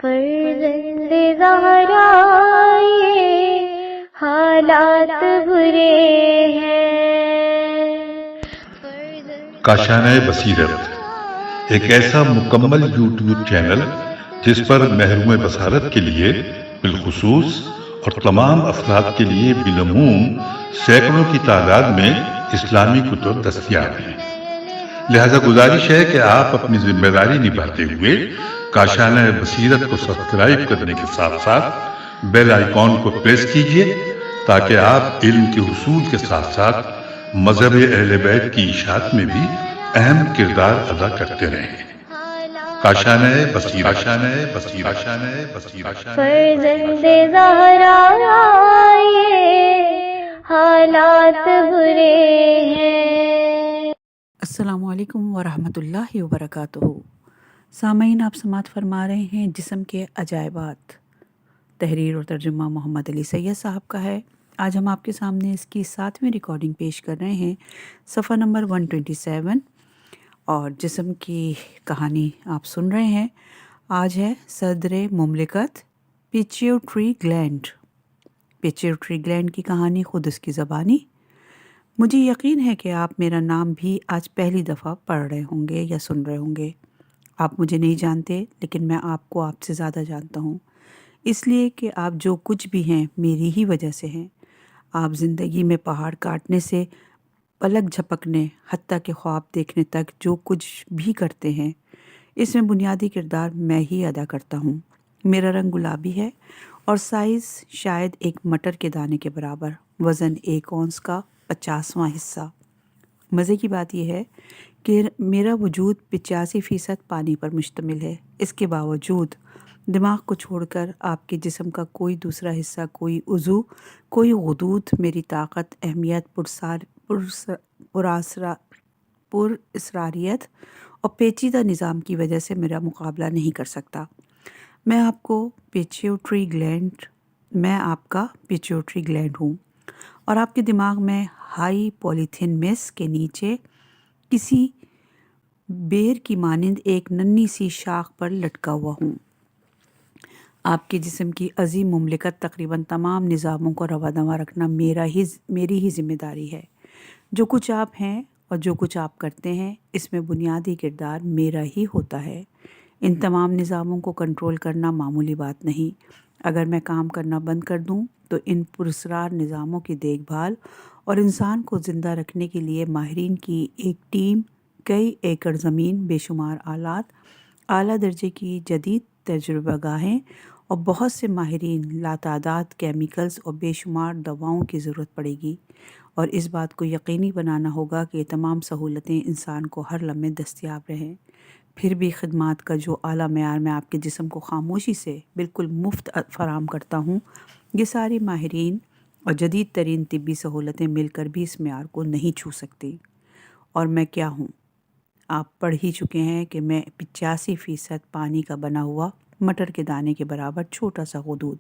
فرزند زہرا یہ حالات برے ہیں. کاشانۂ بصیرت ایک ایسا مکمل یوٹیوب چینل جس پر محروم بصارت کے لیے بالخصوص اور تمام افراد کے لیے بالعموم سینکڑوں کی تعداد میں اسلامی کتب دستیاب ہیں. لہذا گزارش ہے کہ آپ اپنی ذمہ داری نبھاتے ہوئے کاشانۂ بصیرت کو سبسکرائب کرنے کے ساتھ ساتھ بیل آئیکن کو پریس کیجیے تاکہ آپ علم کے حصول کے ساتھ ساتھ مذہب اہل بیت کی اشاعت میں بھی اہم کردار ادا کرتے رہیں. کاشانۂ بصیرت. فرزند زہرا یہ حالات برے ہیں. السلام علیکم ورحمۃ اللہ وبرکاتہ. سامعین، آپ سماعت فرما رہے ہیں جسم کے عجائبات. تحریر اور ترجمہ محمد علی سید صاحب کا ہے. آج ہم آپ کے سامنے اس کی 7ویں ریکارڈنگ پیش کر رہے ہیں، صفحہ نمبر 127. اور جسم کی کہانی آپ سن رہے ہیں. آج ہے صدر مملکت پیچیوٹری گلینڈ. پیچیوٹری گلینڈ کی کہانی خود اس کی زبانی. مجھے یقین ہے کہ آپ میرا نام بھی آج پہلی دفعہ پڑھ رہے ہوں گے یا سن رہے ہوں گے. آپ مجھے نہیں جانتے، لیکن میں آپ کو آپ سے زیادہ جانتا ہوں، اس لیے کہ آپ جو کچھ بھی ہیں میری ہی وجہ سے ہیں. آپ زندگی میں پہاڑ کاٹنے سے پلک جھپکنے حتیٰ کہ خواب دیکھنے تک جو کچھ بھی کرتے ہیں، اس میں بنیادی کردار میں ہی ادا کرتا ہوں. میرا رنگ گلابی ہے اور سائز شاید ایک مٹر کے دانے کے برابر، وزن 1 اونس کا 50واں حصہ. مزے کی بات یہ ہے کہ میرا وجود 85% پانی پر مشتمل ہے. اس کے باوجود دماغ کو چھوڑ کر آپ کے جسم کا کوئی دوسرا حصہ، کوئی عضو، کوئی غدود میری طاقت، اہمیت، پر اسراریت اور پیچیدہ نظام کی وجہ سے میرا مقابلہ نہیں کر سکتا. میں آپ کا پیچیوٹری گلینڈ ہوں اور آپ کے دماغ میں ہائی پولیتھین میس کے نیچے کسی بیر کی مانند ایک ننھی سی شاخ پر لٹکا ہوا ہوں. آپ کے جسم کی عظیم مملکت تقریباً تمام نظاموں کو رواں رکھنا میری ہی ذمہ داری ہے. جو کچھ آپ ہیں اور جو کچھ آپ کرتے ہیں، اس میں بنیادی کردار میرا ہی ہوتا ہے. ان تمام نظاموں کو کنٹرول کرنا معمولی بات نہیں. اگر میں کام کرنا بند کر دوں تو ان پراسرار نظاموں کی دیکھ بھال اور انسان کو زندہ رکھنے کے لیے ماہرین کی ایک ٹیم، کئی ایکڑ زمین، بے شمار آلات، اعلیٰ درجے کی جدید تجربہ گاہیں اور بہت سے ماہرین، لاتعداد کیمیکلز اور بے شمار دواؤں کی ضرورت پڑے گی. اور اس بات کو یقینی بنانا ہوگا کہ یہ تمام سہولتیں انسان کو ہر لمحے دستیاب رہیں. پھر بھی خدمات کا جو اعلیٰ معیار میں آپ کے جسم کو خاموشی سے بالکل مفت فراہم کرتا ہوں، یہ ساری ماہرین اور جدید ترین طبی سہولتیں مل کر بھی اس معیار کو نہیں چھو سکتی. اور میں کیا ہوں؟ آپ پڑھ ہی چکے ہیں کہ میں 85% پانی کا بنا ہوا مٹر کے دانے کے برابر چھوٹا سا غدود.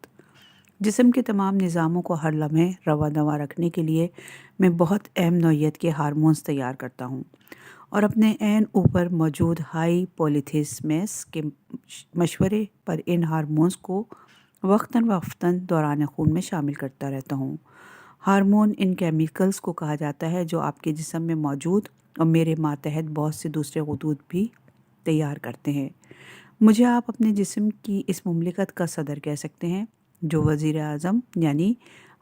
جسم کے تمام نظاموں کو ہر لمحے رواں رکھنے کے لیے میں بہت اہم نوعیت کے ہارمونز تیار کرتا ہوں اور اپنے عین اوپر موجود ہائی پولیتھیسمیس کے مشورے پر ان ہارمونز کو وقتاً فوقتاً دوران خون میں شامل کرتا رہتا ہوں. ہارمون ان کیمیکلز کو کہا جاتا ہے جو آپ کے جسم میں موجود اور میرے ماتحت بہت سے دوسرے غدود بھی تیار کرتے ہیں. مجھے آپ اپنے جسم کی اس مملکت کا صدر کہہ سکتے ہیں، جو وزیر اعظم یعنی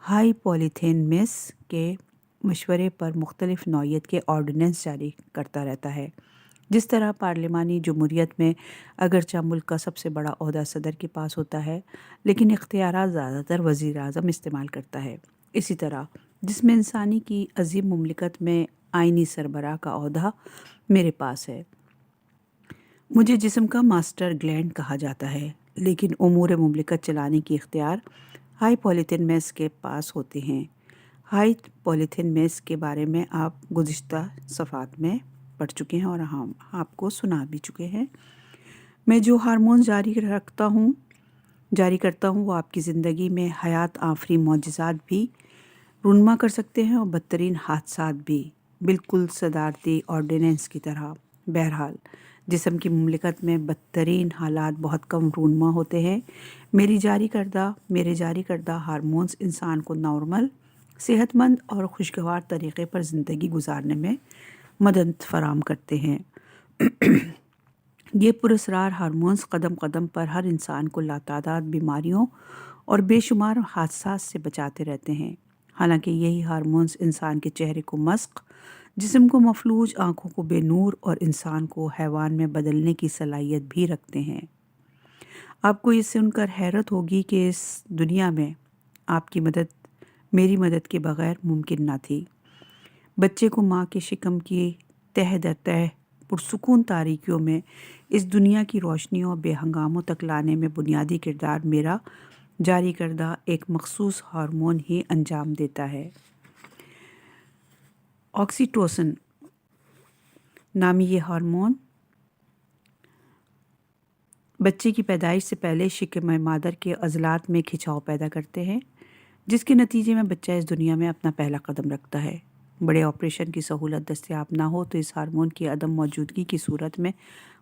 ہائی پولیتھین میس کے مشورے پر مختلف نوعیت کے آرڈیننس جاری کرتا رہتا ہے. جس طرح پارلیمانی جمہوریت میں اگرچہ ملک کا سب سے بڑا عہدہ صدر کے پاس ہوتا ہے، لیکن اختیارات زیادہ تر وزیر اعظم استعمال کرتا ہے، اسی طرح جس میں انسانی کی عظیم مملکت میں آئینی سربراہ کا عہدہ میرے پاس ہے. مجھے جسم کا ماسٹر گلینڈ کہا جاتا ہے، لیکن امور مملکت چلانے کی اختیار ہائی پولیتھین میس کے پاس ہوتے ہیں. ہائی پولیتھین میس کے بارے میں آپ گزشتہ صفحات میں پڑھ چکے ہیں اور ہم آپ کو سنا بھی چکے ہیں. میں جو ہارمون جاری کرتا ہوں وہ آپ کی زندگی میں حیات آفریں معجزات بھی رونما کر سکتے ہیں اور بدترین حادثات بھی، بالکل صدارتی آرڈیننس کی طرح. بہرحال جسم کی مملکت میں بدترین حالات بہت کم رونما ہوتے ہیں۔ میرے جاری کردہ ہارمونز انسان کو نارمل، صحت مند اور خوشگوار طریقے پر زندگی گزارنے میں مدد فراہم کرتے ہیں۔ یہ پراسرار ہارمونز قدم قدم پر ہر انسان کو لاتعداد بیماریوں اور بے شمار حادثات سے بچاتے رہتے ہیں۔ حالانکہ یہی ہارمونز انسان کے چہرے کو مسخ، جسم کو مفلوج، آنکھوں کو بے نور اور انسان کو حیوان میں بدلنے کی صلاحیت بھی رکھتے ہیں۔ آپ کو یہ سن کر حیرت ہوگی کہ اس دنیا میں آپ کی مدد میری مدد کے بغیر ممکن نہ تھی۔ بچے کو ماں کے شکم کی تہ در تہ پرسکون تاریکیوں میں اس دنیا کی روشنیوں اور بے ہنگاموں تک لانے میں بنیادی کردار میرا جاری کردہ ایک مخصوص ہارمون ہی انجام دیتا ہے۔ آکسیٹوسن نامی یہ ہارمون بچے کی پیدائش سے پہلے شکم مادر کے عضلات میں کھچاؤ پیدا کرتے ہیں، جس کے نتیجے میں بچہ اس دنیا میں اپنا پہلا قدم رکھتا ہے۔ بڑے آپریشن کی سہولت دستیاب نہ ہو تو اس ہارمون کی عدم موجودگی کی صورت میں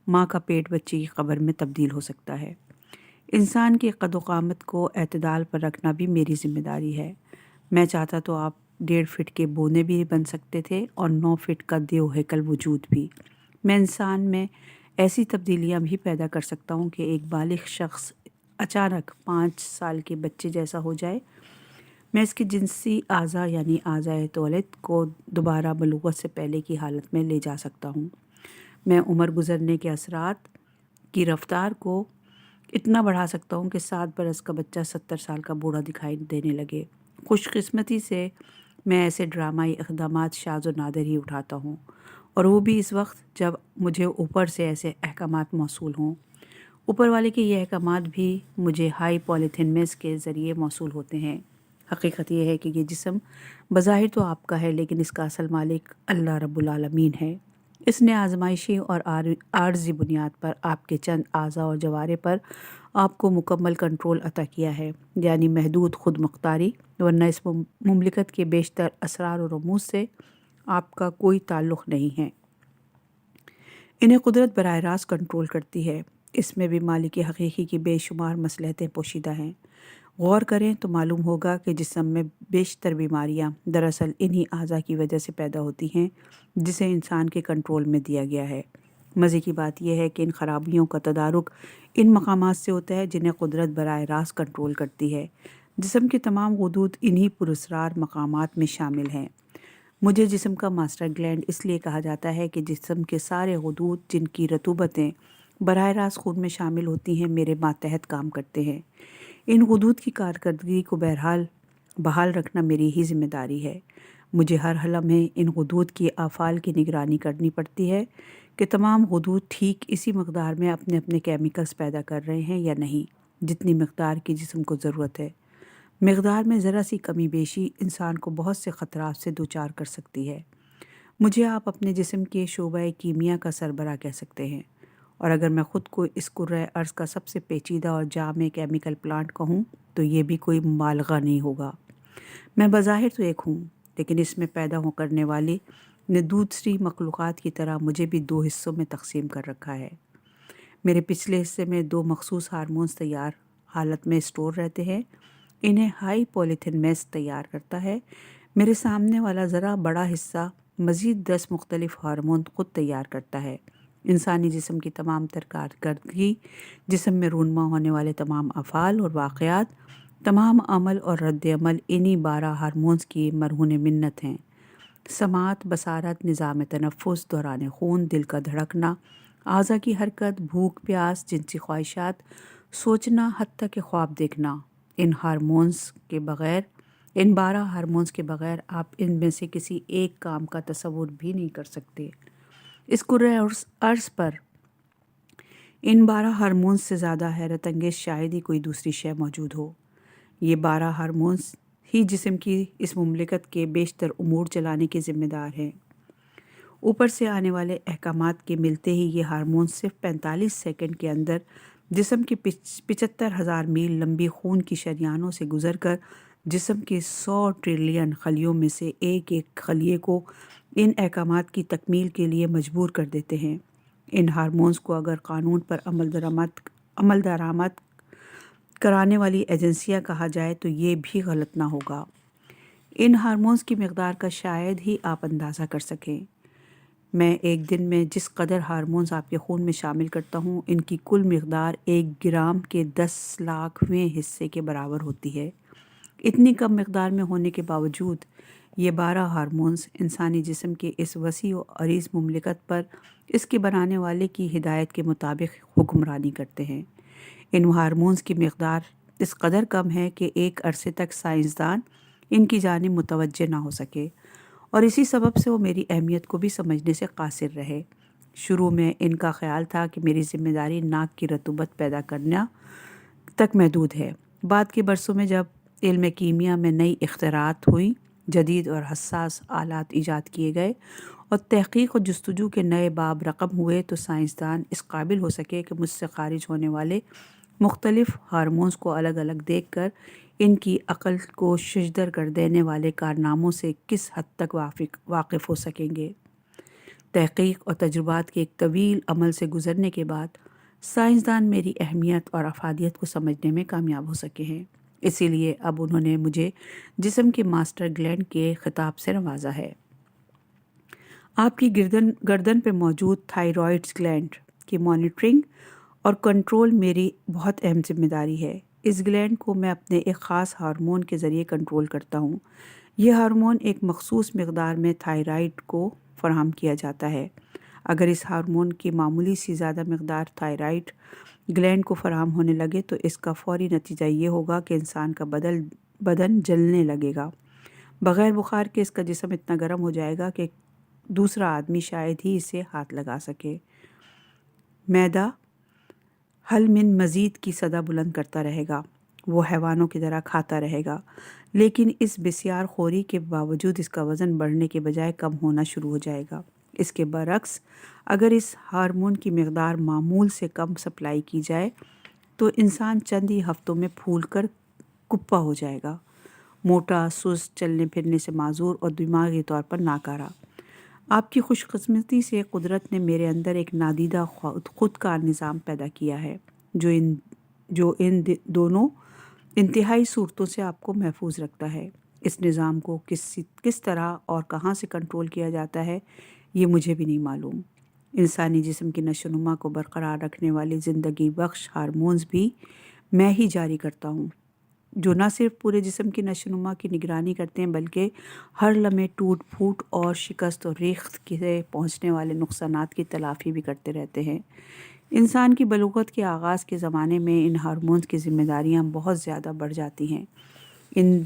ماں کا پیٹ بچے کی قبر میں تبدیل ہو سکتا ہے۔ انسان کے قد و قامت کو اعتدال پر رکھنا بھی میری ذمہ داری ہے۔ میں چاہتا تو آپ 1.5 فٹ کے بونے بھی بن سکتے تھے اور 9 فٹ کا دیو ہیکل وجود بھی۔ میں انسان میں ایسی تبدیلیاں بھی پیدا کر سکتا ہوں کہ ایک بالغ شخص اچانک 5 سال کے بچے جیسا ہو جائے۔ میں اس کے جنسی اعضاء یعنی اعضائے تولد کو دوبارہ بلوغت سے پہلے کی حالت میں لے جا سکتا ہوں۔ میں عمر گزرنے کے اثرات کی رفتار کو اتنا بڑھا سکتا ہوں کہ 7 برس کا بچہ 70 سال کا بوڑھا دکھائی دینے لگے۔ خوش قسمتی سے میں ایسے ڈرامائی اقدامات شاذ و نادر ہی اٹھاتا ہوں، اور وہ بھی اس وقت جب مجھے اوپر سے ایسے احکامات موصول ہوں۔ اوپر والے کے یہ احکامات بھی مجھے ہائی پولیتھین میس کے ذریعے موصول ہوتے ہیں۔ حقیقت یہ ہے کہ یہ جسم بظاہر تو آپ کا ہے، لیکن اس کا اصل مالک اللہ رب العالمین ہے۔ اس نے آزمائشی اور عارضی بنیاد پر آپ کے چند اعضاء اور جوارے پر آپ کو مکمل کنٹرول عطا کیا ہے، یعنی محدود خود مختاری، ورنہ اس مملکت کے بیشتر اسرار و رموز سے آپ کا کوئی تعلق نہیں ہے۔ انہیں قدرت براہ راست کنٹرول کرتی ہے۔ اس میں بھی مالک حقیقی کی بے شمار مصلحتیں پوشیدہ ہیں۔ غور کریں تو معلوم ہوگا کہ جسم میں بیشتر بیماریاں دراصل انہی اعضاء کی وجہ سے پیدا ہوتی ہیں جسے انسان کے کنٹرول میں دیا گیا ہے۔ مزے کی بات یہ ہے کہ ان خرابیوں کا تدارک ان مقامات سے ہوتا ہے جنہیں قدرت براہ راست کنٹرول کرتی ہے۔ جسم کے تمام غدود انہی پراسرار مقامات میں شامل ہیں۔ مجھے جسم کا ماسٹر گلینڈ اس لیے کہا جاتا ہے کہ جسم کے سارے غدود جن کی رطوبتیں براہ راست خون میں شامل ہوتی ہیں میرے ماتحت کام کرتے ہیں۔ ان غدود کی کارکردگی کو بحال رکھنا میری ہی ذمہ داری ہے۔ مجھے ہر لمحے ان غدود کی افعال کی نگرانی کرنی پڑتی ہے کہ تمام غدود ٹھیک اسی مقدار میں اپنے اپنے کیمیکلز پیدا کر رہے ہیں یا نہیں، جتنی مقدار کی جسم کو ضرورت ہے۔ مقدار میں ذرا سی کمی بیشی انسان کو بہت سے خطرات سے دوچار کر سکتی ہے۔ مجھے آپ اپنے جسم کے شعبہ کیمیا کا سربراہ کہہ سکتے ہیں، اور اگر میں خود کو اس کرۂ ارض کا سب سے پیچیدہ اور جامع کیمیکل پلانٹ کہوں تو یہ بھی کوئی مبالغہ نہیں ہوگا۔ میں بظاہر تو ایک ہوں، لیکن اس میں پیدا کرنے والی نے دوسری مخلوقات کی طرح مجھے بھی 2 حصوں میں تقسیم کر رکھا ہے۔ میرے پچھلے حصے میں 2 مخصوص ہارمونز تیار حالت میں اسٹور رہتے ہیں، انہیں ہائی پولیتھین میس تیار کرتا ہے۔ میرے سامنے والا ذرا بڑا حصہ مزید 10 مختلف ہارمون خود تیار کرتا ہے۔ انسانی جسم کی تمام تر کارکردگی، جسم میں رونما ہونے والے تمام افعال اور واقعات، تمام عمل اور رد عمل انہی 12 ہارمونز کی مرہون منت ہیں۔ سماعت، بصارت، نظام تنفس، دوران خون، دل کا دھڑکنا، اعضاء کی حرکت، بھوک پیاس، جنسی خواہشات، سوچنا، حتیٰ کہ خواب دیکھنا، ان 12 ہارمونز کے بغیر آپ ان میں سے کسی ایک کام کا تصور بھی نہیں کر سکتے۔ اس کرۂ ارض پر ان 12 ہارمونز سے زیادہ حیرت انگیز شاید ہی کوئی دوسری شے موجود ہو۔ یہ 12 ہارمونز ہی جسم کی اس مملکت کے بیشتر امور چلانے کے ذمہ دار ہیں۔ اوپر سے آنے والے احکامات کے ملتے ہی یہ ہارمونز صرف 45 سیکنڈ کے اندر جسم کی 75,000 میل لمبی خون کی شریانوں سے گزر کر جسم کے 100 ٹریلین خلیوں میں سے ایک ایک خلیے کو ان احکامات کی تکمیل کے لیے مجبور کر دیتے ہیں۔ ان ہارمونز کو اگر قانون پر عمل درآمد کرانے والی ایجنسیاں کہا جائے تو یہ بھی غلط نہ ہوگا۔ ان ہارمونز کی مقدار کا شاید ہی آپ اندازہ کر سکیں۔ میں ایک دن میں جس قدر ہارمونز آپ کے خون میں شامل کرتا ہوں، ان کی کل مقدار 1 گرام کے 10 لاکھویں حصے کے برابر ہوتی ہے۔ اتنی کم مقدار میں ہونے کے باوجود یہ 12 ہارمونز انسانی جسم کے اس وسیع و عریض مملکت پر اس کے بنانے والے کی ہدایت کے مطابق حکمرانی کرتے ہیں۔ ان ہارمونز کی مقدار اس قدر کم ہے کہ ایک عرصے تک سائنسدان ان کی جانب متوجہ نہ ہو سکے، اور اسی سبب سے وہ میری اہمیت کو بھی سمجھنے سے قاصر رہے۔ شروع میں ان کا خیال تھا کہ میری ذمہ داری ناک کی رطوبت پیدا کرنا تک محدود ہے۔ بعد کے برسوں میں جب علم کیمیا میں نئی اختراعات ہوئیں، جدید اور حساس آلات ایجاد کیے گئے اور تحقیق و جستجو کے نئے باب رقم ہوئے، تو سائنسدان اس قابل ہو سکے کہ مجھ سے خارج ہونے والے مختلف ہارمونز کو الگ الگ دیکھ کر ان کی عقل کو ششدر کر دینے والے کارناموں سے کس حد تک واقف ہو سکیں گے۔ تحقیق اور تجربات کے ایک طویل عمل سے گزرنے کے بعد سائنسدان میری اہمیت اور افادیت کو سمجھنے میں کامیاب ہو سکے ہیں۔ اسی لیے اب انہوں نے مجھے جسم کے ماسٹر گلینڈ کے خطاب سے نوازا ہے۔ آپ کی گردن پہ موجود تھائرائیڈ گلینڈ کی مانیٹرنگ اور کنٹرول میری بہت اہم ذمہ داری ہے۔ اس گلینڈ کو میں اپنے ایک خاص ہارمون کے ذریعے کنٹرول کرتا ہوں۔ یہ ہارمون ایک مخصوص مقدار میں تھائرائیڈ کو فراہم کیا جاتا ہے۔ اگر اس ہارمون کی معمولی سی زیادہ مقدار تھائرائیڈ گلینڈ کو فراہم ہونے لگے تو اس کا فوری نتیجہ یہ ہوگا کہ انسان کا بدن جلنے لگے گا۔ بغیر بخار کے اس کا جسم اتنا گرم ہو جائے گا کہ دوسرا آدمی شاید ہی اسے ہاتھ لگا سکے۔ معدہ حل من مزید کی صدا بلند کرتا رہے گا، وہ حیوانوں کی طرح کھاتا رہے گا، لیکن اس بسیار خوری کے باوجود اس کا وزن بڑھنے کے بجائے کم ہونا شروع ہو جائے گا۔ اس کے برعکس اگر اس ہارمون کی مقدار معمول سے کم سپلائی کی جائے تو انسان چند ہی ہفتوں میں پھول کر کپا ہو جائے گا، موٹا، سست، چلنے پھرنے سے معذور اور دماغی طور پر ناکارہ۔ آپ کی خوش قسمتی سے قدرت نے میرے اندر ایک نادیدہ خودکار نظام پیدا کیا ہے جو ان دونوں انتہائی صورتوں سے آپ کو محفوظ رکھتا ہے۔ اس نظام کو کس طرح اور کہاں سے کنٹرول کیا جاتا ہے یہ مجھے بھی نہیں معلوم۔ انسانی جسم کی نشو و نما کو برقرار رکھنے والے زندگی بخش ہارمونز بھی میں ہی جاری کرتا ہوں، جو نہ صرف پورے جسم کی نشو و نما کی نگرانی کرتے ہیں بلکہ ہر لمحے ٹوٹ پھوٹ اور شکست اور ریخت سے پہنچنے والے نقصانات کی تلافی بھی کرتے رہتے ہیں۔ انسان کی بلوغت کے آغاز کے زمانے میں ان ہارمونز کی ذمہ داریاں بہت زیادہ بڑھ جاتی ہیں۔ ان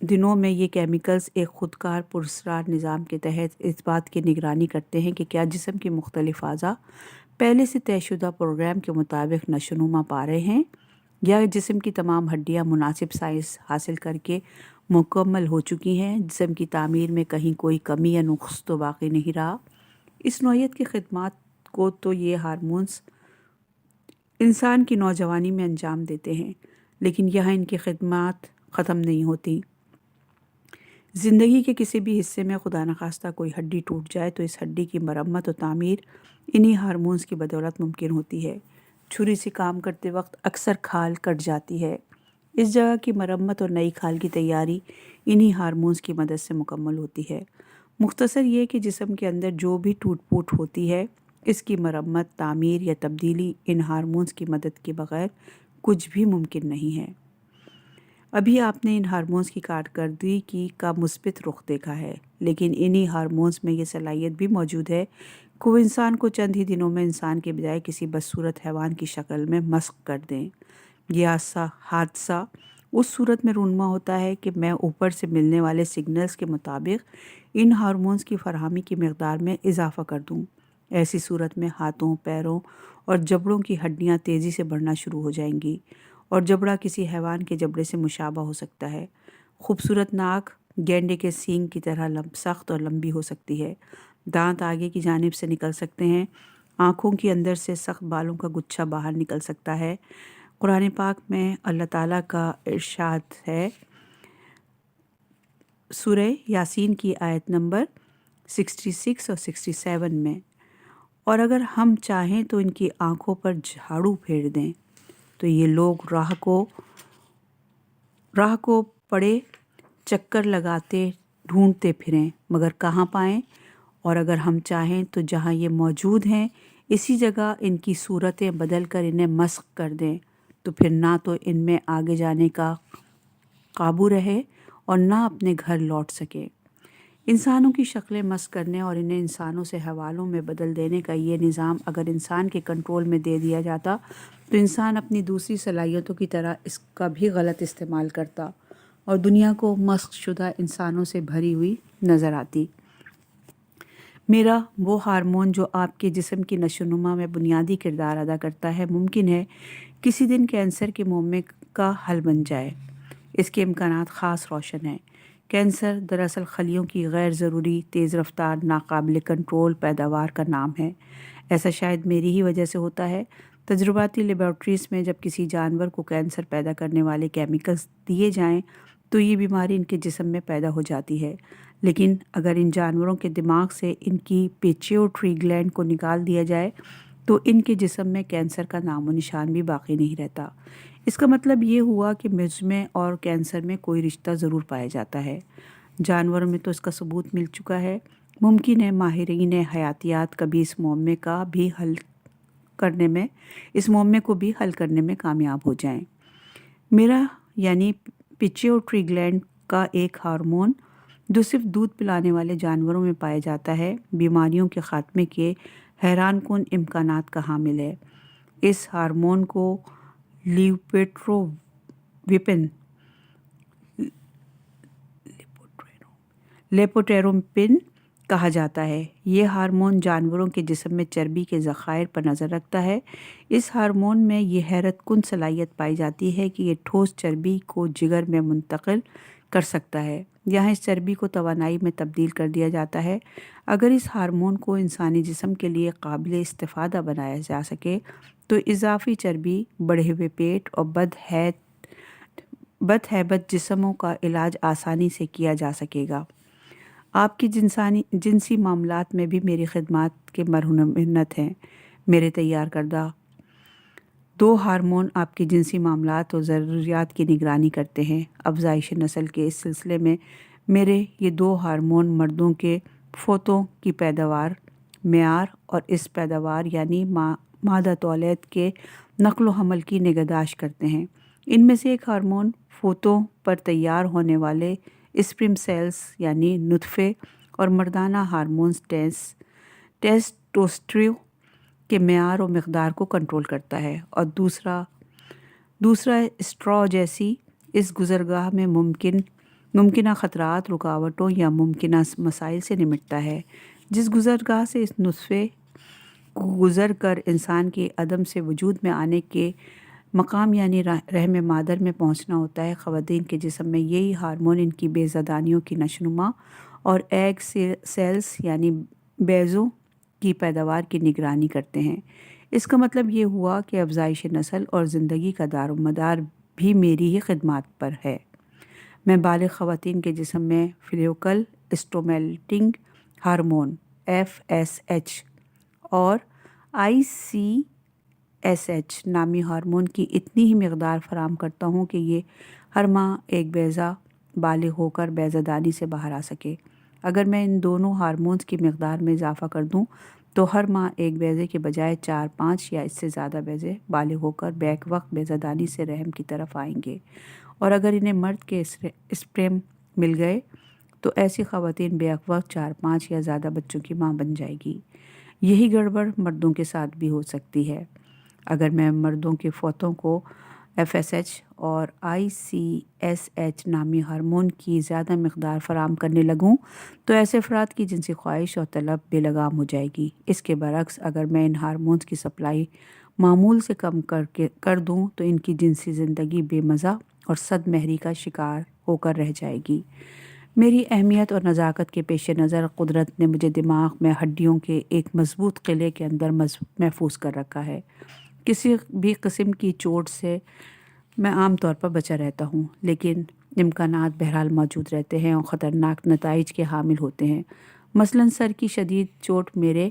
دنوں میں یہ کیمیکلز ایک خودکار پراسرار نظام کے تحت اس بات کی نگرانی کرتے ہیں کہ کیا جسم کے مختلف اعضاء پہلے سے طے شدہ پروگرام کے مطابق نشو و نما پا رہے ہیں، یا جسم کی تمام ہڈیاں مناسب سائز حاصل کر کے مکمل ہو چکی ہیں، جسم کی تعمیر میں کہیں کوئی کمی یا نقص تو باقی نہیں رہا۔ اس نوعیت کی خدمات کو تو یہ ہارمونز انسان کی نوجوانی میں انجام دیتے ہیں، لیکن یہاں ان کی خدمات ختم نہیں ہوتی۔ زندگی کے کسی بھی حصے میں خدا نخواستہ کوئی ہڈی ٹوٹ جائے تو اس ہڈی کی مرمت و تعمیر انہی ہارمونز کی بدولت ممکن ہوتی ہے۔ چھری سے کام کرتے وقت اکثر کھال کٹ جاتی ہے، اس جگہ کی مرمت اور نئی کھال کی تیاری انہی ہارمونز کی مدد سے مکمل ہوتی ہے۔ مختصر یہ کہ جسم کے اندر جو بھی ٹوٹ پھوٹ ہوتی ہے اس کی مرمت، تعمیر یا تبدیلی ان ہارمونز کی مدد کے بغیر کچھ بھی ممکن نہیں ہے۔ ابھی آپ نے ان ہارمونز کی کارکردگی کا مثبت رخ دیکھا ہے، لیکن انہی ہارمونز میں یہ صلاحیت بھی موجود ہے کہ وہ انسان کو چند ہی دنوں میں انسان کے بجائے کسی بدصورت حیوان کی شکل میں مسخ کر دیں۔ یہ حادثہ اس صورت میں رونما ہوتا ہے کہ میں اوپر سے ملنے والے سگنلز کے مطابق ان ہارمونز کی فراہمی کی مقدار میں اضافہ کر دوں۔ ایسی صورت میں ہاتھوں، پیروں اور جبڑوں کی ہڈیاں تیزی سے بڑھنا شروع ہو جائیں گی، اور جبڑا کسی حیوان کے جبڑے سے مشابہ ہو سکتا ہے۔ خوبصورت ناک گینڈے کے سینگ کی طرح سخت اور لمبی ہو سکتی ہے۔ دانت آگے کی جانب سے نکل سکتے ہیں۔ آنکھوں کے اندر سے سخت بالوں کا گچھا باہر نکل سکتا ہے۔ قرآن پاک میں اللہ تعالیٰ کا ارشاد ہے، سورہ یاسین کی آیت نمبر 66 اور 67 میں، اور اگر ہم چاہیں تو ان کی آنکھوں پر جھاڑو پھیر دیں تو یہ لوگ راہ کو پڑے چکر لگاتے ڈھونڈتے پھریں مگر کہاں پائیں، اور اگر ہم چاہیں تو جہاں یہ موجود ہیں اسی جگہ ان کی صورتیں بدل کر انہیں مسخ کر دیں تو پھر نہ تو ان میں آگے جانے کا قابو رہے اور نہ اپنے گھر لوٹ سکے۔ انسانوں کی شکلیں مسخ کرنے اور انہیں انسانوں سے حوالوں میں بدل دینے کا یہ نظام اگر انسان کے کنٹرول میں دے دیا جاتا تو انسان اپنی دوسری صلاحیتوں کی طرح اس کا بھی غلط استعمال کرتا اور دنیا کو مسخ شدہ انسانوں سے بھری ہوئی نظر آتی۔ میرا وہ ہارمون جو آپ کے جسم کی نشو و نما میں بنیادی کردار ادا کرتا ہے، ممکن ہے کسی دن کینسر کے معمے کا حل بن جائے۔ اس کے امکانات خاص روشن ہیں۔ کینسر دراصل خلیوں کی غیر ضروری تیز رفتار ناقابل کنٹرول پیداوار کا نام ہے۔ ایسا شاید میری ہی وجہ سے ہوتا ہے۔ تجرباتی لیبارٹریز میں جب کسی جانور کو کینسر پیدا کرنے والے کیمیکلز دیے جائیں تو یہ بیماری ان کے جسم میں پیدا ہو جاتی ہے، لیکن اگر ان جانوروں کے دماغ سے ان کی پیچیوٹری گلینڈ کو نکال دیا جائے تو ان کے جسم میں کینسر کا نام و نشان بھی باقی نہیں رہتا۔ اس کا مطلب یہ ہوا کہ مجمع اور کینسر میں کوئی رشتہ ضرور پایا جاتا ہے۔ جانوروں میں تو اس کا ثبوت مل چکا ہے۔ ممکن ہے ماہرین حیاتیات کبھی اس معمے کو بھی حل کرنے میں کامیاب ہو جائیں۔ میرا یعنی پیچیوٹری گلینڈ کا ایک ہارمون جو صرف دودھ پلانے والے جانوروں میں پایا جاتا ہے، بیماریوں کے خاتمے کے حیران کن امکانات کا حامل ہے۔ اس ہارمون کو لیپوٹیروپن کہا جاتا ہے۔ یہ ہارمون جانوروں کے جسم میں چربی کے ذخائر پر نظر رکھتا ہے۔ اس ہارمون میں یہ حیرت کن صلاحیت پائی جاتی ہے کہ یہ ٹھوس چربی کو جگر میں منتقل کر سکتا ہے، یہاں اس چربی کو توانائی میں تبدیل کر دیا جاتا ہے۔ اگر اس ہارمون کو انسانی جسم کے لیے قابل استفادہ بنایا جا سکے تو اضافی چربی، بڑھے ہوئے پیٹ اور بدہیبت جسموں کا علاج آسانی سے کیا جا سکے گا۔ آپ کی جنسی معاملات میں بھی میری خدمات کے مرہونت ہیں۔ میرے تیار کردہ 2 ہارمون آپ کے جنسی معاملات اور ضروریات کی نگرانی کرتے ہیں۔ افزائش نسل کے اس سلسلے میں میرے یہ 2 ہارمون مردوں کے فوتوں کی پیداوار، معیار اور اس پیداوار یعنی مادہ تولد کے نقل و حمل کی نگہداشت کرتے ہیں۔ ان میں سے ایک ہارمون فوتوں پر تیار ہونے والے اسپرم سیلز یعنی نطفے اور مردانہ ہارمونز ٹیسٹوسٹیرون کے معیار و مقدار کو کنٹرول کرتا ہے، اور دوسرا اسٹرو جیسی اس گزرگاہ میں ممکنہ خطرات، رکاوٹوں یا ممکنہ مسائل سے نمٹتا ہے۔ جس گزرگاہ سے اس نطفے کو گزر کر انسان کے عدم سے وجود میں آنے کے مقام یعنی رحم مادر میں پہنچنا ہوتا ہے، خواتین کے جسم میں یہی ہارمون ان کی بے زادانیوں کی نشوونما اور ایگ سیلز یعنی بیضوں کی پیداوار کی نگرانی کرتے ہیں۔ اس کا مطلب یہ ہوا کہ افزائش نسل اور زندگی کا دار و مدار بھی میری ہی خدمات پر ہے۔ میں بالغ خواتین کے جسم میں فولیکل اسٹیمولیٹنگ ہارمون FSH اور ICSH نامی ہارمون کی اتنی ہی مقدار فراہم کرتا ہوں کہ یہ ہر ماہ ایک بیضہ بالغ ہو کر بیضہ دانی سے باہر آ سکے۔ اگر میں ان دونوں ہارمونز کی مقدار میں اضافہ کر دوں تو ہر ماہ ایک بیضے کے بجائے 4-5 یا اس سے زیادہ بیضے بالغ ہو کر بیک وقت بیضہ دانی سے رحم کی طرف آئیں گے، اور اگر انہیں مرد کے اسپرم مل گئے تو ایسی خواتین بیک وقت 4-5 یا زیادہ بچوں کی ماں بن جائے گی۔ یہی گڑبڑ مردوں کے ساتھ بھی ہو سکتی ہے۔ اگر میں مردوں کے فوتوں کو FSH اور ICSH نامی ہارمون کی زیادہ مقدار فراہم کرنے لگوں تو ایسے افراد کی جنسی خواہش اور طلب بے لگام ہو جائے گی۔ اس کے برعکس اگر میں ان ہارمونز کی سپلائی معمول سے کم کر دوں تو ان کی جنسی زندگی بے مزہ اور صد مہری کا شکار ہو کر رہ جائے گی۔ میری اہمیت اور نزاکت کے پیش نظر قدرت نے مجھے دماغ میں ہڈیوں کے ایک مضبوط قلعے کے اندر محفوظ کر رکھا ہے۔ کسی بھی قسم کی چوٹ سے میں عام طور پر بچا رہتا ہوں، لیکن امکانات بہرحال موجود رہتے ہیں اور خطرناک نتائج کے حامل ہوتے ہیں۔ مثلاً سر کی شدید چوٹ میرے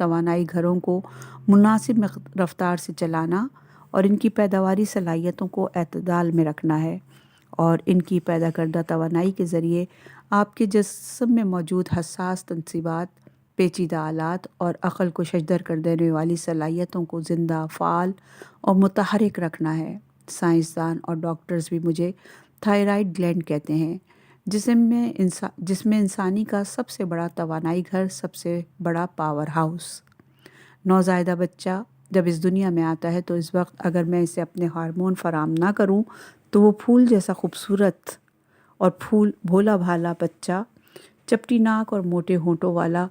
توانائی گھروں کو مناسب رفتار سے چلانا اور ان کی پیداواری صلاحیتوں کو اعتدال میں رکھنا ہے، اور ان کی پیدا کردہ توانائی کے ذریعے آپ کے جسم میں موجود حساس تنصیبات، پیچیدہ آلات اور عقل کو ششدر کر دینے والی صلاحیتوں کو زندہ، فعال اور متحرک رکھنا ہے۔ سائنسدان اور ڈاکٹرز بھی مجھے تھائرائیڈ گلینڈ کہتے ہیں، جسم میں انسانی کا سب سے بڑا توانائی گھر، سب سے بڑا پاور ہاؤس۔ نوزائیدہ بچہ جب اس دنیا میں آتا ہے تو اس وقت اگر میں اسے اپنے ہارمون فراہم نہ کروں تو وہ پھول جیسا خوبصورت اور بھولا بھالا بچہ، چپٹی ناک اور موٹے ہونٹوں والا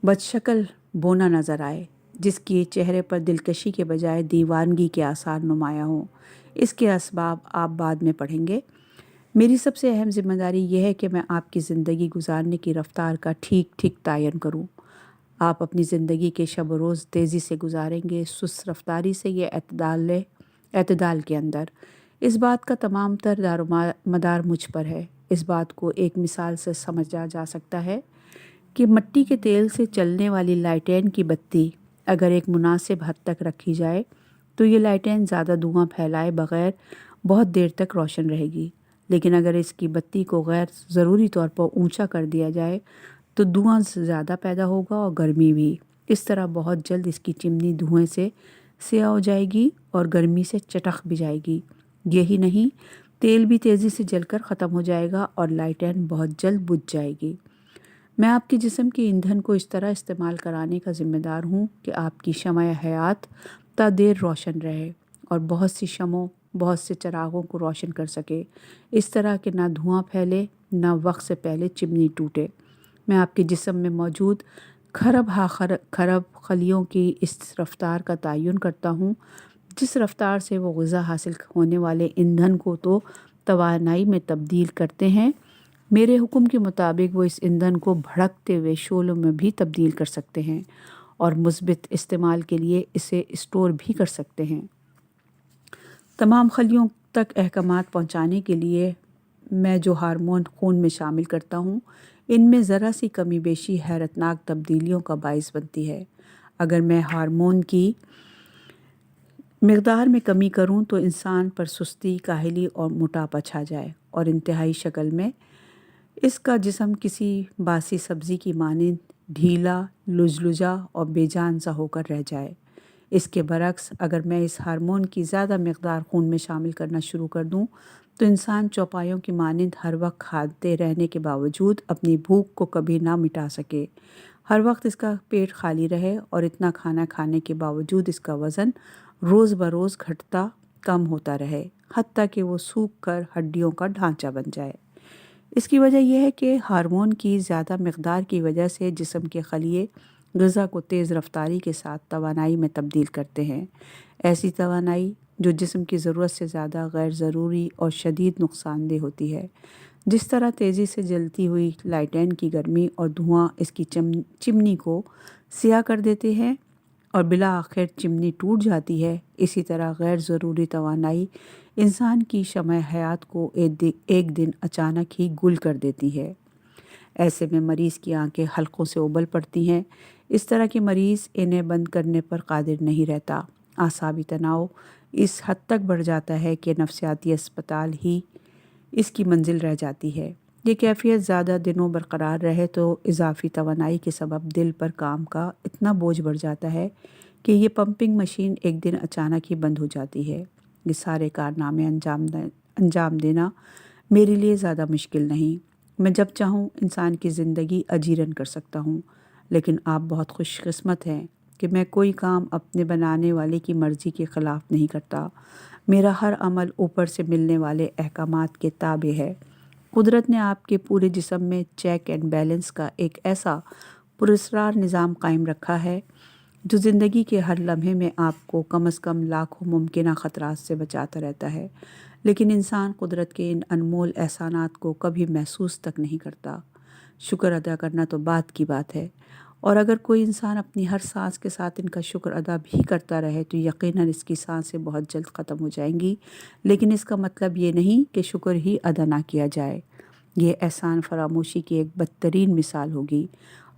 بدشکل بونا نظر آئے، جس کی چہرے پر دلکشی کے بجائے دیوانگی کے آثار نمایاں ہوں۔ اس کے اسباب آپ بعد میں پڑھیں گے۔ میری سب سے اہم ذمہ داری یہ ہے کہ میں آپ کی زندگی گزارنے کی رفتار کا ٹھیک تعین کروں۔ آپ اپنی زندگی کے شب و روز تیزی سے گزاریں گے، سست رفتاری سے یا اعتدال کے اندر۔ اس بات کا تمام تر دار و مدار مجھ پر ہے۔ اس بات کو ایک مثال سے سمجھا جا سکتا ہے کہ مٹی کے تیل سے چلنے والی لائٹین کی بتی اگر ایک مناسب حد تک رکھی جائے تو یہ لائٹین زیادہ دھواں پھیلائے بغیر بہت دیر تک روشن رہے گی، لیکن اگر اس کی بتی کو غیر ضروری طور پر اونچا کر دیا جائے تو دھواں زیادہ پیدا ہوگا اور گرمی بھی۔ اس طرح بہت جلد اس کی چمنی دھوئیں سے سیاہ ہو جائے گی اور گرمی سے چٹخ بھی جائے گی۔ یہی نہیں، تیل بھی تیزی سے جل کر ختم ہو جائے گا اور لائٹین بہت جلد بجھ جائے گی۔ میں آپ کے جسم کے ایندھن کو اس طرح استعمال کرانے کا ذمہ دار ہوں کہ آپ کی شمع حیات تا دیر روشن رہے اور بہت سی شمعوں، بہت سے چراغوں کو روشن کر سکے، اس طرح کہ نہ دھواں پھیلے نہ وقت سے پہلے چمنی ٹوٹے۔ میں آپ کے جسم میں موجود کھرب خلیوں کی اس رفتار کا تعین کرتا ہوں جس رفتار سے وہ غذا حاصل ہونے والے ایندھن کو تو توانائی میں تبدیل کرتے ہیں، میرے حکم کے مطابق وہ اس ایندھن کو بھڑکتے ہوئے شعلوں میں بھی تبدیل کر سکتے ہیں اور مثبت استعمال کے لیے اسے اسٹور بھی کر سکتے ہیں۔ تمام خلیوں تک احکامات پہنچانے کے لیے میں جو ہارمون خون میں شامل کرتا ہوں، ان میں ذرا سی کمی بیشی حیرتناک تبدیلیوں کا باعث بنتی ہے۔ اگر میں ہارمون کی مقدار میں کمی کروں تو انسان پر سستی، کاہلی اور موٹاپا چھا جائے اور انتہائی شکل میں اس کا جسم کسی باسی سبزی کی مانند ڈھیلا، لجلجا اور بے جان سا ہو کر رہ جائے۔ اس کے برعکس اگر میں اس ہارمون کی زیادہ مقدار خون میں شامل کرنا شروع کر دوں تو انسان چوپایوں کی مانند ہر وقت کھاتے رہنے کے باوجود اپنی بھوک کو کبھی نہ مٹا سکے، ہر وقت اس کا پیٹ خالی رہے اور اتنا کھانا کھانے کے باوجود اس کا وزن روز بروز گھٹتا کم ہوتا رہے، حتیٰ کہ وہ سوکھ کر ہڈیوں کا ڈھانچہ بن جائے۔ اس کی وجہ یہ ہے کہ ہارمون کی زیادہ مقدار کی وجہ سے جسم کے خلیے غذا کو تیز رفتاری کے ساتھ توانائی میں تبدیل کرتے ہیں، ایسی توانائی جو جسم کی ضرورت سے زیادہ غیر ضروری اور شدید نقصان دہ ہوتی ہے۔ جس طرح تیزی سے جلتی ہوئی لائٹین کی گرمی اور دھواں اس کی چمنی کو سیاہ کر دیتے ہیں اور بالآخر چمنی ٹوٹ جاتی ہے، اسی طرح غیر ضروری توانائی انسان کی شمع حیات کو ایک دن اچانک ہی گل کر دیتی ہے۔ ایسے میں مریض کی آنکھیں حلقوں سے ابل پڑتی ہیں۔ اس طرح کے مریض انہیں بند کرنے پر قادر نہیں رہتا۔ اعصابی تناؤ اس حد تک بڑھ جاتا ہے کہ نفسیاتی اسپتال ہی اس کی منزل رہ جاتی ہے۔ یہ کیفیت زیادہ دنوں برقرار رہے تو اضافی توانائی کے سبب دل پر کام کا اتنا بوجھ بڑھ جاتا ہے کہ یہ پمپنگ مشین ایک دن اچانک ہی بند ہو جاتی ہے۔ یہ سارے کارنامے انجام دینا میرے لیے زیادہ مشکل نہیں۔ میں جب چاہوں انسان کی زندگی اجیرن کر سکتا ہوں، لیکن آپ بہت خوش قسمت ہیں کہ میں کوئی کام اپنے بنانے والے کی مرضی کے خلاف نہیں کرتا۔ میرا ہر عمل اوپر سے ملنے والے احکامات کے تابع ہے۔ قدرت نے آپ کے پورے جسم میں چیک اینڈ بیلنس کا ایک ایسا پراسرار نظام قائم رکھا ہے جو زندگی کے ہر لمحے میں آپ کو کم از کم لاکھوں ممکنہ خطرات سے بچاتا رہتا ہے، لیکن انسان قدرت کے ان انمول احسانات کو کبھی محسوس تک نہیں کرتا۔ شکر ادا کرنا تو بات کی بات ہے، اور اگر کوئی انسان اپنی ہر سانس کے ساتھ ان کا شکر ادا بھی کرتا رہے تو یقیناً اس کی سانسیں بہت جلد ختم ہو جائیں گی، لیکن اس کا مطلب یہ نہیں کہ شکر ہی ادا نہ کیا جائے۔ یہ احسان فراموشی کی ایک بدترین مثال ہوگی،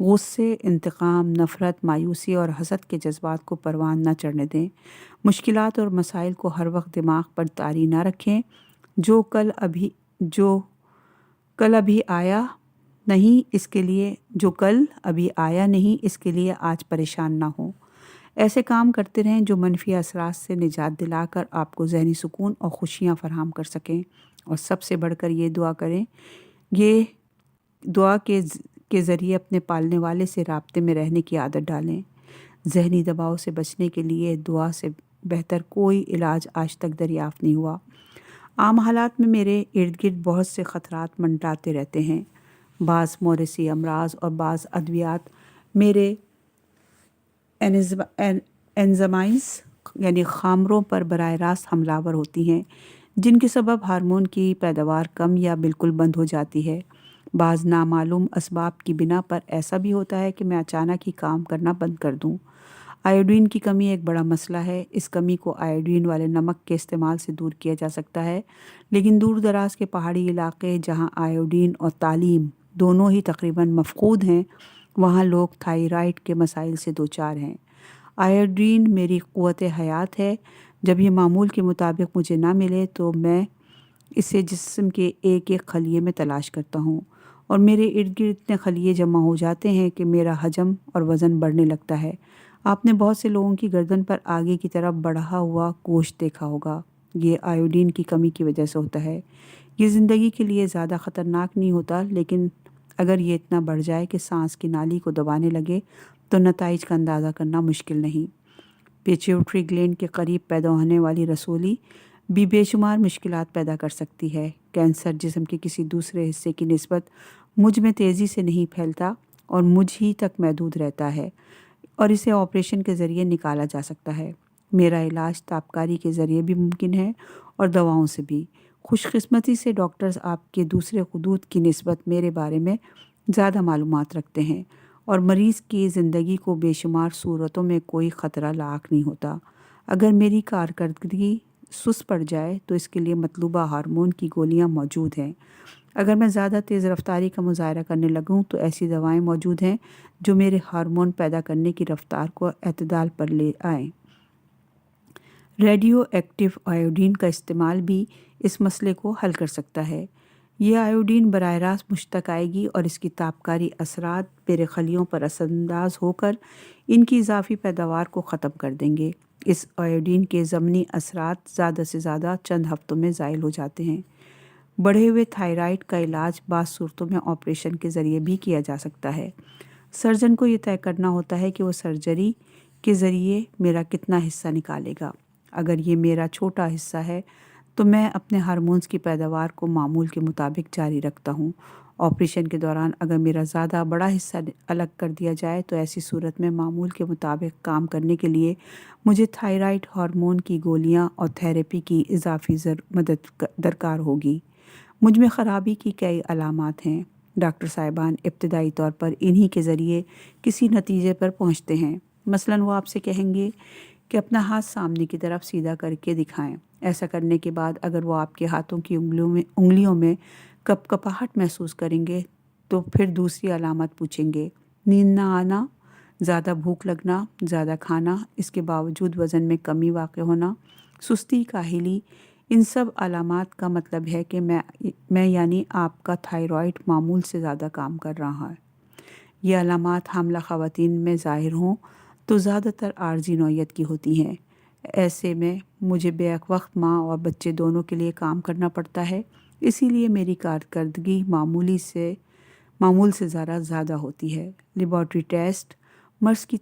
غصے، انتقام، نفرت، مایوسی اور حسد کے جذبات کو پروان نہ چڑھنے دیں۔ مشکلات اور مسائل کو ہر وقت دماغ پر طاری نہ رکھیں۔ جو کل ابھی آیا نہیں اس کے لیے آج پریشان نہ ہوں۔ ایسے کام کرتے رہیں جو منفی اثرات سے نجات دلا کر آپ کو ذہنی سکون اور خوشیاں فراہم کر سکیں، اور سب سے بڑھ کر یہ دعا کے ذریعے اپنے پالنے والے سے رابطے میں رہنے کی عادت ڈالیں۔ ذہنی دباؤ سے بچنے کے لیے دعا سے بہتر کوئی علاج آج تک دریافت نہیں ہوا۔ عام حالات میں میرے ارد گرد بہت سے خطرات منڈلاتے رہتے ہیں۔ بعض موریثی امراض اور بعض ادویات میرے انزائمز یعنی خامروں پر براہ راست حملہ آور ہوتی ہیں، جن کے سبب ہارمون کی پیداوار کم یا بالکل بند ہو جاتی ہے۔ بعض نامعلوم اسباب کی بنا پر ایسا بھی ہوتا ہے کہ میں اچانک ہی کام کرنا بند کر دوں۔ آیوڈین کی کمی ایک بڑا مسئلہ ہے۔ اس کمی کو آیوڈین والے نمک کے استعمال سے دور کیا جا سکتا ہے، لیکن دور دراز کے پہاڑی علاقے جہاں آیوڈین اور تعلیم دونوں ہی تقریباً مفقود ہیں، وہاں لوگ تھائرائیڈ کے مسائل سے دوچار ہیں۔ آیوڈین میری قوت حیات ہے۔ جب یہ معمول کے مطابق مجھے نہ ملے تو میں اسے جسم کے ایک ایک خلیے میں تلاش کرتا ہوں، اور میرے ارد گرد اتنے خلیے جمع ہو جاتے ہیں کہ میرا حجم اور وزن بڑھنے لگتا ہے۔ آپ نے بہت سے لوگوں کی گردن پر آگے کی طرف بڑھا ہوا گوشت دیکھا ہوگا۔ یہ آیوڈین کی کمی کی وجہ سے ہوتا ہے۔ یہ زندگی کے لیے زیادہ خطرناک نہیں ہوتا، لیکن اگر یہ اتنا بڑھ جائے کہ سانس کی نالی کو دبانے لگے تو نتائج کا اندازہ کرنا مشکل نہیں۔ پیچیوٹری گلینڈ کے قریب پیدا ہونے والی رسولی بھی بے شمار مشکلات پیدا کر سکتی ہے۔ کینسر جسم کے کسی دوسرے حصے کی نسبت مجھ میں تیزی سے نہیں پھیلتا اور مجھ ہی تک محدود رہتا ہے، اور اسے آپریشن کے ذریعے نکالا جا سکتا ہے۔ میرا علاج تابکاری کے ذریعے بھی ممکن ہے اور دواؤں سے بھی۔ خوش قسمتی سے ڈاکٹرز آپ کے دوسرے خدود کی نسبت میرے بارے میں زیادہ معلومات رکھتے ہیں، اور مریض کی زندگی کو بے شمار صورتوں میں کوئی خطرہ لاحق نہیں ہوتا۔ اگر میری کارکردگی سست پڑ جائے تو اس کے لیے مطلوبہ ہارمون کی گولیاں موجود ہیں۔ اگر میں زیادہ تیز رفتاری کا مظاہرہ کرنے لگوں تو ایسی دوائیں موجود ہیں جو میرے ہارمون پیدا کرنے کی رفتار کو اعتدال پر لے آئیں۔ ریڈیو ایکٹیو آیوڈین کا استعمال بھی اس مسئلے کو حل کر سکتا ہے۔ یہ آیوڈین براہ راست مجھ تک آئے گی اور اس کی تابکاری اثرات میرے خلیوں پر اثر انداز ہو کر ان کی اضافی پیداوار کو ختم کر دیں گے۔ اس آیوڈین کے ضمنی اثرات زیادہ سے زیادہ چند ہفتوں میں زائل ہو جاتے ہیں۔ بڑھے ہوئے تھائرائیڈ کا علاج بعض صورتوں میں آپریشن کے ذریعے بھی کیا جا سکتا ہے۔ سرجن کو یہ طے کرنا ہوتا ہے کہ وہ سرجری کے ذریعے میرا کتنا حصہ نکالے گا۔ اگر یہ میرا چھوٹا حصہ ہے تو میں اپنے ہارمونز کی پیداوار کو معمول کے مطابق جاری رکھتا ہوں۔ آپریشن کے دوران اگر میرا زیادہ بڑا حصہ الگ کر دیا جائے تو ایسی صورت میں معمول کے مطابق کام کرنے کے لیے مجھے تھائرائیڈ ہارمون کی گولیاں اور تھراپی کی اضافی مدد درکار ہوگی۔ مجھ میں خرابی کی کئی علامات ہیں۔ ڈاکٹر صاحبان ابتدائی طور پر انہی کے ذریعے کسی نتیجے پر پہنچتے ہیں۔ مثلاً وہ آپ سے کہیں گے کہ اپنا ہاتھ سامنے کی طرف سیدھا کر کے دکھائیں۔ ایسا کرنے کے بعد اگر وہ آپ کے ہاتھوں کی انگلیوں میں کپ کپاہٹ محسوس کریں گے تو پھر دوسری علامت پوچھیں گے۔ نیند نہ آنا، زیادہ بھوک لگنا، زیادہ کھانا، اس کے باوجود وزن میں کمی واقع ہونا، سستی، کاہلی، ان سب علامات کا مطلب ہے کہ میں یعنی آپ کا تھائرائیڈ معمول سے زیادہ کام کر رہا ہے۔ یہ علامات حاملہ خواتین میں ظاہر ہوں تو زیادہ تر عارضی نوعیت کی ہوتی ہیں۔ ایسے میں مجھے بیک وقت ماں اور بچے دونوں کے لیے کام کرنا پڑتا ہے، اسی لیے میری کارکردگی معمول سے زیادہ ہوتی ہے۔ لیبارٹری ٹیسٹ مرض کی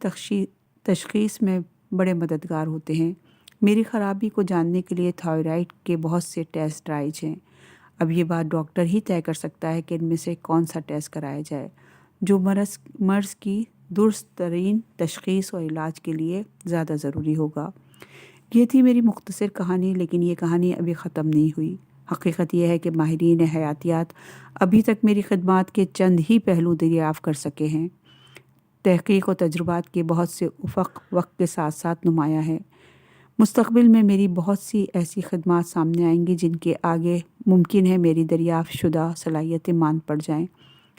تشخیص میں بڑے مددگار ہوتے ہیں۔ میری خرابی کو جاننے کے لیے تھائرائیڈ کے بہت سے ٹیسٹ رائج ہیں۔ اب یہ بات ڈاکٹر ہی طے کر سکتا ہے کہ ان میں سے کون سا ٹیسٹ کرایا جائے جو مرض کی درست ترین تشخیص اور علاج کے لیے زیادہ ضروری ہوگا۔ یہ تھی میری مختصر کہانی، لیکن یہ کہانی ابھی ختم نہیں ہوئی۔ حقیقت یہ ہے کہ ماہرین حیاتیات ابھی تک میری خدمات کے چند ہی پہلو دریافت کر سکے ہیں۔ تحقیق و تجربات کے بہت سے افق وقت کے ساتھ ساتھ نمایاں ہیں۔ مستقبل میں میری بہت سی ایسی خدمات سامنے آئیں گی جن کے آگے ممکن ہے میری دریافت شدہ صلاحیتیں ماند پڑ جائیں۔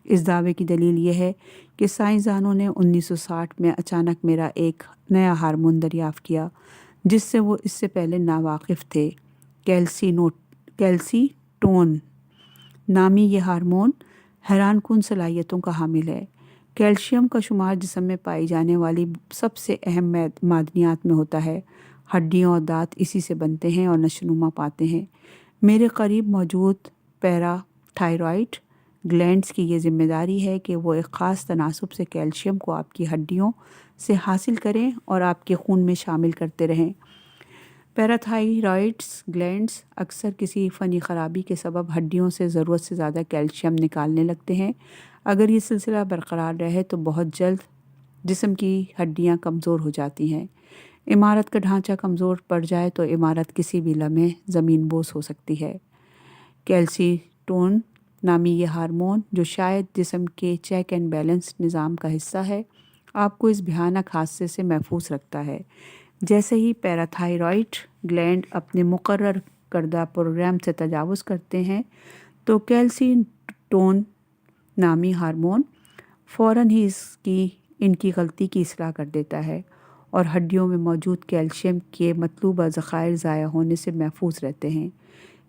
اس دعوے کی دلیل یہ ہے کہ سائنسدانوں نے 1960 میں اچانک میرا ایک نیا ہارمون دریافت کیا جس سے وہ اس سے پہلے ناواقف تھے۔ کیلسیٹون نامی یہ ہارمون حیران کن صلاحیتوں کا حامل ہے۔ کیلشیم کا شمار جسم میں پائی جانے والی سب سے اہم معدنیات میں ہوتا ہے۔ ہڈیاں اور دانت اسی سے بنتے ہیں اور نشوونما پاتے ہیں۔ میرے قریب موجود پیرا تھائرائڈ گلینڈز کی یہ ذمہ داری ہے کہ وہ ایک خاص تناسب سے کیلشیم کو آپ کی ہڈیوں سے حاصل کریں اور آپ کے خون میں شامل کرتے رہیں۔ پیراتھائرائڈز گلینڈز اکثر کسی فنی خرابی کے سبب ہڈیوں سے ضرورت سے زیادہ کیلشیم نکالنے لگتے ہیں۔ اگر یہ سلسلہ برقرار رہے تو بہت جلد جسم کی ہڈیاں کمزور ہو جاتی ہیں۔ عمارت کا ڈھانچہ کمزور پڑ جائے تو عمارت کسی بھی لمحے زمین بوس ہو سکتی ہے۔ کیلسیٹون نامی یہ ہارمون جو شاید جسم کے چیک اینڈ بیلنس نظام کا حصہ ہے آپ کو اس بھیانک حادثے سے محفوظ رکھتا ہے۔ جیسے ہی پیراتھائرائڈ گلینڈ اپنے مقرر کردہ پروگرام سے تجاوز کرتے ہیں تو کیلسیٹون نامی ہارمون فوراً ہی ان کی غلطی کی اصلاح کر دیتا ہے اور ہڈیوں میں موجود کیلشیم کے مطلوبہ ذخائر ضائع ہونے سے محفوظ رہتے ہیں۔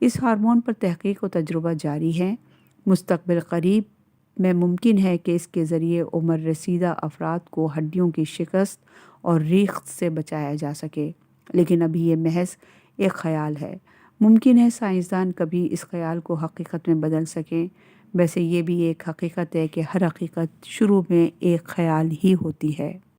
اس ہارمون پر تحقیق و تجربہ جاری ہے۔ مستقبل قریب میں ممکن ہے کہ اس کے ذریعے عمر رسیدہ افراد کو ہڈیوں کی شکست اور ریخت سے بچایا جا سکے، لیکن ابھی یہ محض ایک خیال ہے۔ ممکن ہے سائنسدان کبھی اس خیال کو حقیقت میں بدل سکیں۔ ویسے یہ بھی ایک حقیقت ہے کہ ہر حقیقت شروع میں ایک خیال ہی ہوتی ہے۔